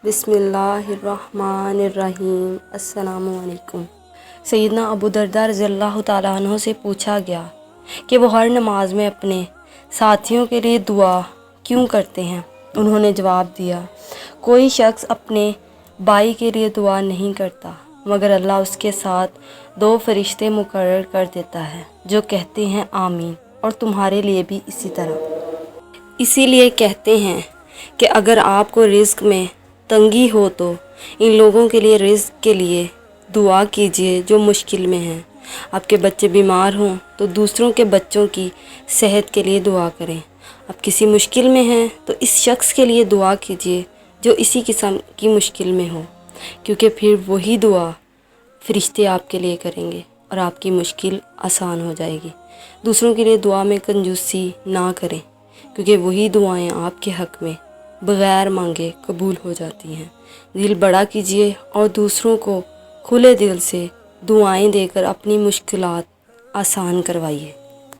بسم اللہ الرحمن الرحیم۔ السلام علیکم۔ سیدنا ابو درداء رضی اللہ تعالیٰ عنہ سے پوچھا گیا کہ وہ ہر نماز میں اپنے ساتھیوں کے لیے دعا کیوں کرتے ہیں؟ انہوں نے جواب دیا، کوئی شخص اپنے بھائی کے لیے دعا نہیں کرتا مگر اللہ اس کے ساتھ 2 فرشتے مقرر کر دیتا ہے جو کہتے ہیں آمین، اور تمہارے لیے بھی اسی طرح۔ اسی لیے کہتے ہیں کہ اگر آپ کو رزق میں تنگی ہو تو ان لوگوں کے لیے رزق کے لیے دعا کیجیے جو مشکل میں ہیں۔ آپ کے بچے بیمار ہوں تو دوسروں کے بچوں کی صحت کے لیے دعا کریں۔ آپ کسی مشکل میں ہیں تو اس شخص کے لیے دعا کیجیے جو اسی قسم کی مشکل میں ہو، کیونکہ پھر وہی دعا فرشتے آپ کے لیے کریں گے اور آپ کی مشکل آسان ہو جائے گی۔ دوسروں کے لیے دعا میں کنجوسی نہ کریں، کیونکہ وہی دعائیں آپ کے حق میں بغیر مانگے قبول ہو جاتی ہیں۔ دل بڑا کیجیے اور دوسروں کو کھلے دل سے دعائیں دے کر اپنی مشکلات آسان کروائیے۔